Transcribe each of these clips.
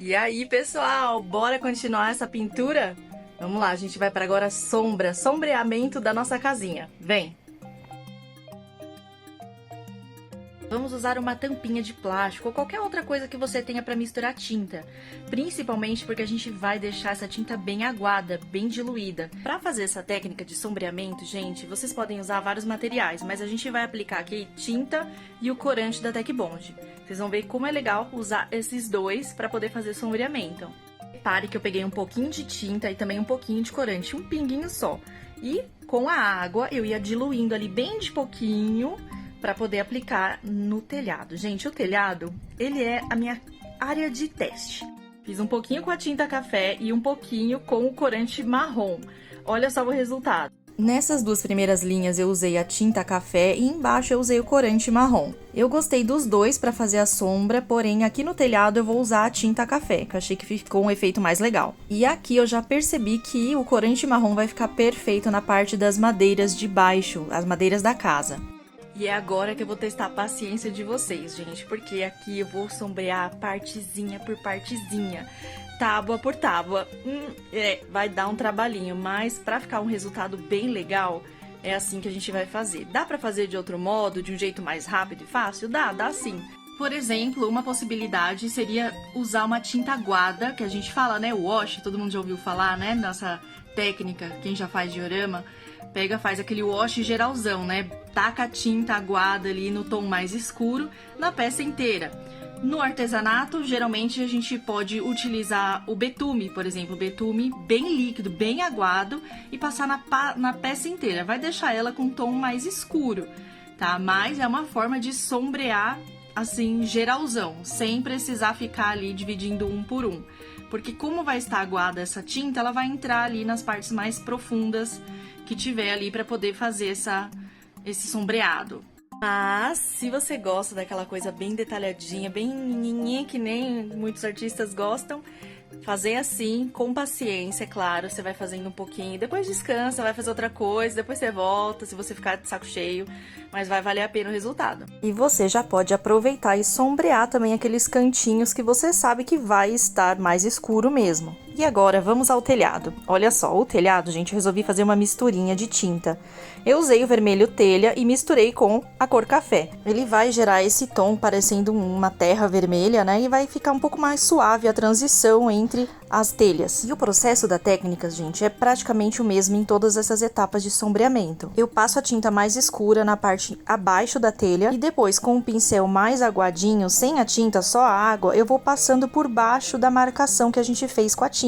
E aí, pessoal, bora continuar essa pintura? Vamos lá, a gente vai para agora sombreamento da nossa casinha. Vem! Vamos usar uma tampinha de plástico ou qualquer outra coisa que você tenha para misturar tinta, principalmente porque a gente vai deixar essa tinta bem aguada, bem diluída. Para fazer essa técnica de sombreamento, gente, vocês podem usar vários materiais, mas a gente vai aplicar aqui tinta e o corante da Tec Bond. Vocês vão ver como é legal usar esses dois para poder fazer sombreamento. Repare que eu peguei um pouquinho de tinta e também um pouquinho de corante, um pinguinho só. E com a água eu ia diluindo ali bem de pouquinho para poder aplicar no telhado. Gente, o telhado, ele é a minha área de teste. Fiz um pouquinho com a tinta café e um pouquinho com o corante marrom. Olha só o resultado. Nessas duas primeiras linhas eu usei a tinta café e embaixo eu usei o corante marrom. Eu gostei dos dois para fazer a sombra, porém aqui no telhado eu vou usar a tinta café, que eu achei que ficou um efeito mais legal. E aqui eu já percebi que o corante marrom vai ficar perfeito na parte das madeiras de baixo, as madeiras da casa. E é agora que eu vou testar a paciência de vocês, gente, porque aqui eu vou sombrear partezinha por partezinha, tábua por tábua. Vai dar um trabalhinho, mas pra ficar um resultado bem legal, é assim que a gente vai fazer. Dá pra fazer de outro modo, de um jeito mais rápido e fácil? Dá sim. Por exemplo, uma possibilidade seria usar uma tinta aguada, que a gente fala, né, wash, todo mundo já ouviu falar, né, nossa técnica, quem já faz diorama, faz aquele wash geralzão, né? Taca a tinta aguada ali no tom mais escuro na peça inteira. No artesanato, geralmente a gente pode utilizar o betume, por exemplo, betume bem líquido, bem aguado e passar na peça inteira. Vai deixar ela com um tom mais escuro, tá? Mas é uma forma de sombrear assim, geralzão, sem precisar ficar ali dividindo um por um. Porque como vai estar aguada essa tinta, ela vai entrar ali nas partes mais profundas que tiver ali para poder fazer esse sombreado. Mas, se você gosta daquela coisa bem detalhadinha, bem nininha, que nem muitos artistas gostam, fazer assim, com paciência, é claro, você vai fazendo um pouquinho, depois descansa, vai fazer outra coisa, depois você volta, se você ficar de saco cheio, mas vai valer a pena o resultado. E você já pode aproveitar e sombrear também aqueles cantinhos que você sabe que vai estar mais escuro mesmo. E agora vamos ao telhado. Olha só, o telhado, gente, eu resolvi fazer uma misturinha de tinta. Eu usei o vermelho telha e misturei com a cor café. Ele vai gerar esse tom parecendo uma terra vermelha, né? E vai ficar um pouco mais suave a transição entre as telhas. E o processo da técnica, gente, é praticamente o mesmo em todas essas etapas de sombreamento. Eu passo a tinta mais escura na parte abaixo da telha e depois com o pincel mais aguadinho, sem a tinta, só a água, eu vou passando por baixo da marcação que a gente fez com a tinta.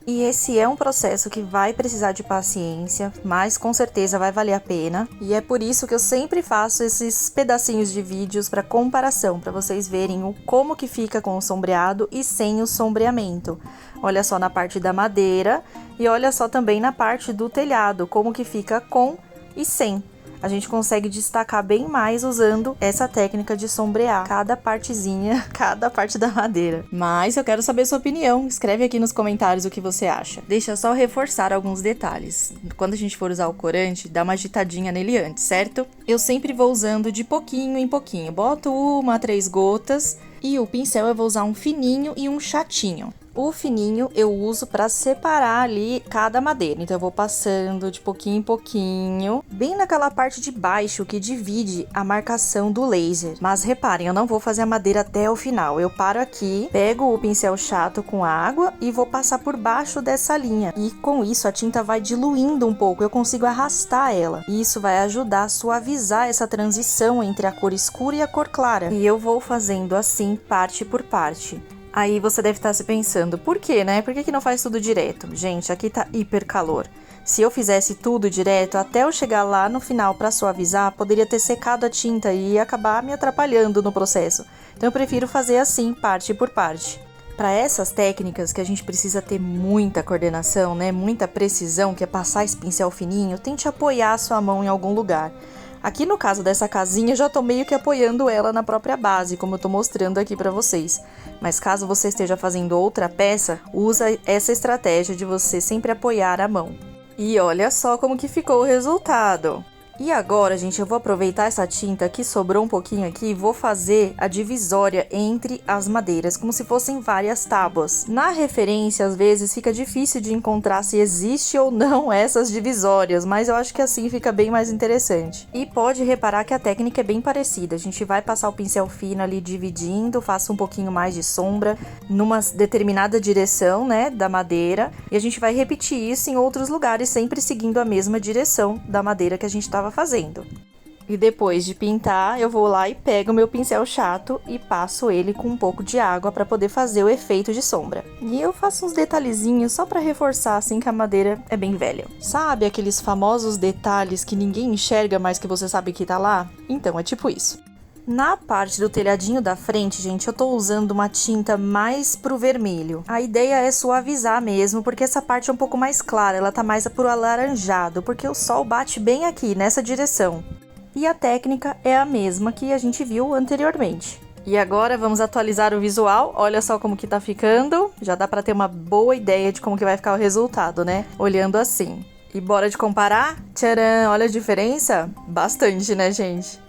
E esse é um processo que vai precisar de paciência, mas com certeza vai valer a pena. E é por isso que eu sempre faço esses pedacinhos de vídeos para comparação, para vocês verem como que fica com o sombreado e sem o sombreamento. Olha só na parte da madeira e olha só também na parte do telhado, como que fica com e sem. A gente consegue destacar bem mais usando essa técnica de sombrear cada partezinha, cada parte da madeira. Mas eu quero saber sua opinião, escreve aqui nos comentários o que você acha. Deixa eu só reforçar alguns detalhes. Quando a gente for usar o corante, dá uma agitadinha nele antes, certo? Eu sempre vou usando de pouquinho em pouquinho, boto 1 a 3 gotas e o pincel eu vou usar um fininho e um chatinho. O fininho eu uso para separar ali cada madeira, então eu vou passando de pouquinho em pouquinho, bem naquela parte de baixo que divide a marcação do laser. Mas reparem, eu não vou fazer a madeira até o final, eu paro aqui, pego o pincel chato com água e vou passar por baixo dessa linha. E com isso a tinta vai diluindo um pouco, eu consigo arrastar ela. E isso vai ajudar a suavizar essa transição entre a cor escura e a cor clara. E eu vou fazendo assim, parte por parte. Aí você deve estar se pensando, por quê, né? Por que não faz tudo direto? Gente, aqui tá hiper calor. Se eu fizesse tudo direto, até eu chegar lá no final para suavizar, poderia ter secado a tinta e acabar me atrapalhando no processo. Então eu prefiro fazer assim, parte por parte. Para essas técnicas que a gente precisa ter muita coordenação, né? Muita precisão, que é passar esse pincel fininho, tente apoiar a sua mão em algum lugar. Aqui no caso dessa casinha, eu já tô meio que apoiando ela na própria base, como eu tô mostrando aqui pra vocês. Mas caso você esteja fazendo outra peça, usa essa estratégia de você sempre apoiar a mão. E olha só como que ficou o resultado. E agora, gente, eu vou aproveitar essa tinta que sobrou um pouquinho aqui e vou fazer a divisória entre as madeiras, como se fossem várias tábuas. Na referência, às vezes, fica difícil de encontrar se existe ou não essas divisórias, mas eu acho que assim fica bem mais interessante. E pode reparar que a técnica é bem parecida. A gente vai passar o pincel fino ali dividindo, faça um pouquinho mais de sombra numa determinada direção, né, da madeira, e a gente vai repetir isso em outros lugares, sempre seguindo a mesma direção da madeira que a gente estava fazendo. E depois de pintar, eu vou lá e pego o meu pincel chato e passo ele com um pouco de água para poder fazer o efeito de sombra. E eu faço uns detalhezinhos só para reforçar assim que a madeira é bem velha. Sabe aqueles famosos detalhes que ninguém enxerga, mas que você sabe que tá lá? Então é tipo isso. Na parte do telhadinho da frente, gente, eu tô usando uma tinta mais pro vermelho. A ideia é suavizar mesmo, porque essa parte é um pouco mais clara, ela tá mais pro alaranjado, porque o sol bate bem aqui, nessa direção. E a técnica é a mesma que a gente viu anteriormente. E agora vamos atualizar o visual, olha só como que tá ficando. Já dá pra ter uma boa ideia de como que vai ficar o resultado, né? Olhando assim. E bora de comparar? Tcharam, olha a diferença? Bastante, né, gente?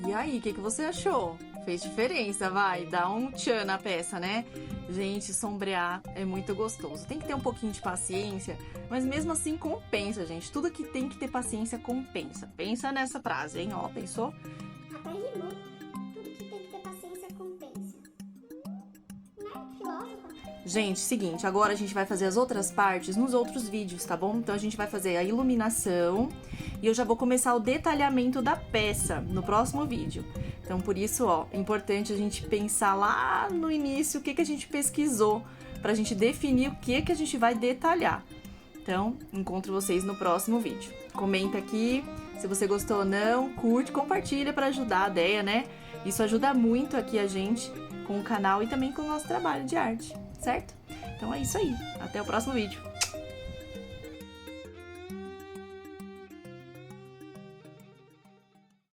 E aí, o que você achou? Fez diferença, vai? Dá um tchan na peça, né? Gente, sombrear é muito gostoso. Tem que ter um pouquinho de paciência, mas mesmo assim compensa, gente. Tudo que tem que ter paciência compensa. Pensa nessa frase, hein? Ó, pensou? Até rimou. Tudo que tem que ter paciência compensa. Né? Filósofa. Gente, seguinte, agora a gente vai fazer as outras partes nos outros vídeos, tá bom? Então a gente vai fazer a iluminação e eu já vou começar o detalhamento da peça no próximo vídeo. Então por isso, ó, é importante a gente pensar lá no início o que a gente pesquisou pra gente definir o que a gente vai detalhar. Então, encontro vocês no próximo vídeo. Comenta aqui se você gostou ou não, curte, compartilha pra ajudar a Deia, né? Isso ajuda muito aqui a gente com o canal e também com o nosso trabalho de arte, certo? Então é isso aí. Até o próximo vídeo.